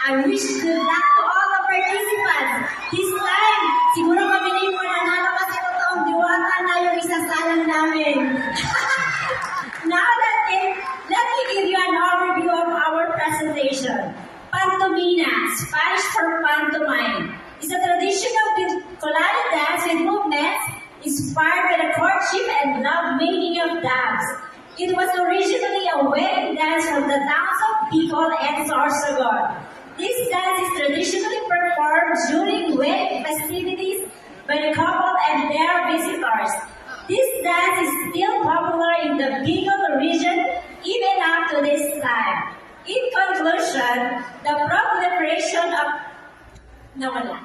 I wish good luck to all the participants. This time, siguro kami na yung mananalo kasi totoong diwata na yung isasalang namin. Now let me give you an overview of our presentation. Pantomina, Spanish for pantomime, is a traditional Bicolano dance with movements inspired by the courtship and love-making of doves. It was originally a wedding dance from the towns of Bicol and Sorsogon. This dance is traditionally performed during wedding festivities by the couple and their visitors. This dance is still popular in the Bicol region even up to this time. In conclusion, the proliferation of... Nawala.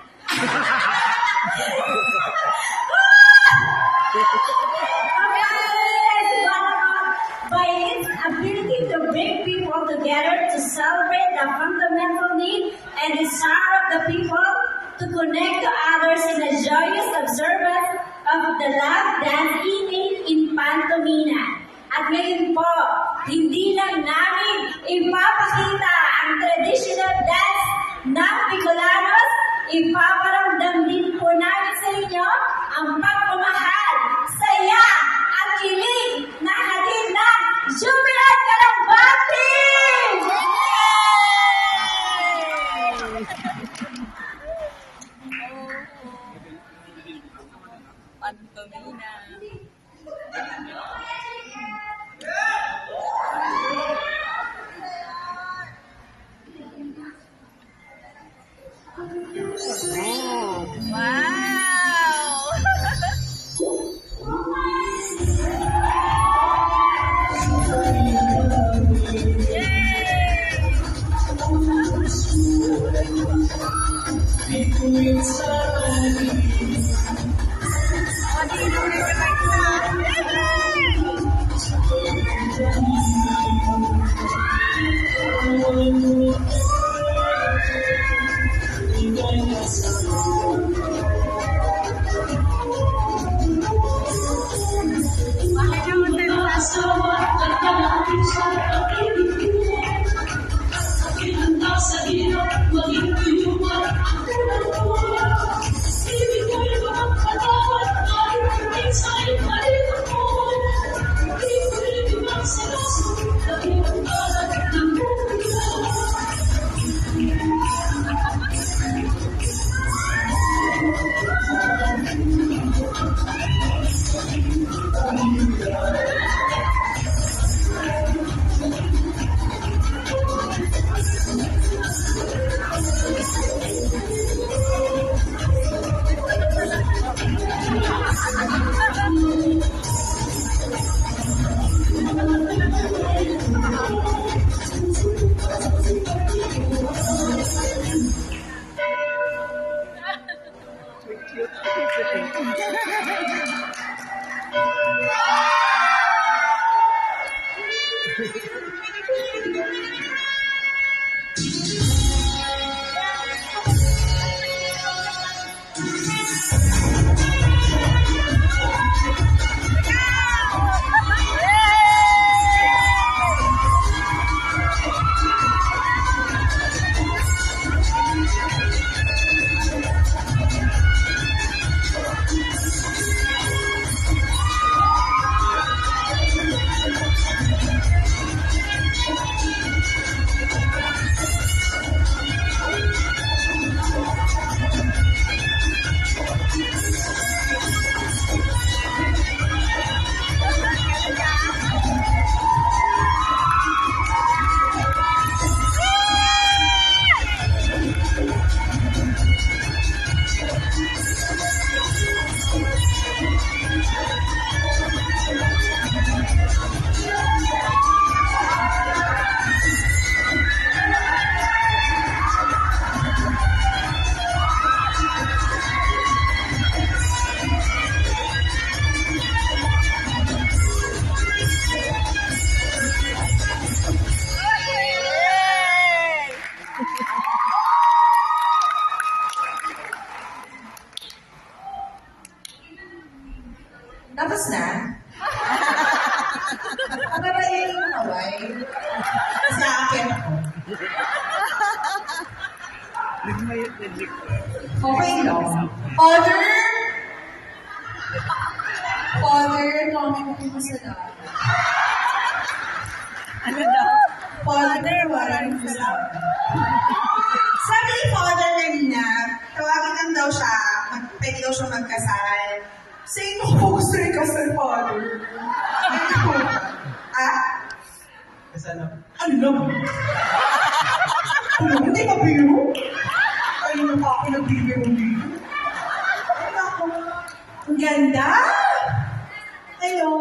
By its ability to bring people together to celebrate the fundamental need and desire of the people to connect to others in a joyous observance of the love dance innate in Pantomina. At ngayon po, hindi lang namin ipapakita ang traditional dance ng Bicolanos, ipaparamdam din po namin sa inyo ang pagmamahal, saya, at kilig na hatid ng Jubilant Kalambati! Pantomina. Okay lang. Father? Father, comment mo sa lahat. Ano daw? Father, maraming salamat. Sabi ni Father kanina, tawagin lang daw siya, pwede daw siya magkasal. Sino ko gusto rin kasal, Father? Ano ko? Ah? Kasal na. Ano lang? Ano, hindi ka biro? Ay, na pa ako nagbibiro dito. Ay, ako. Ang ganda! Hello!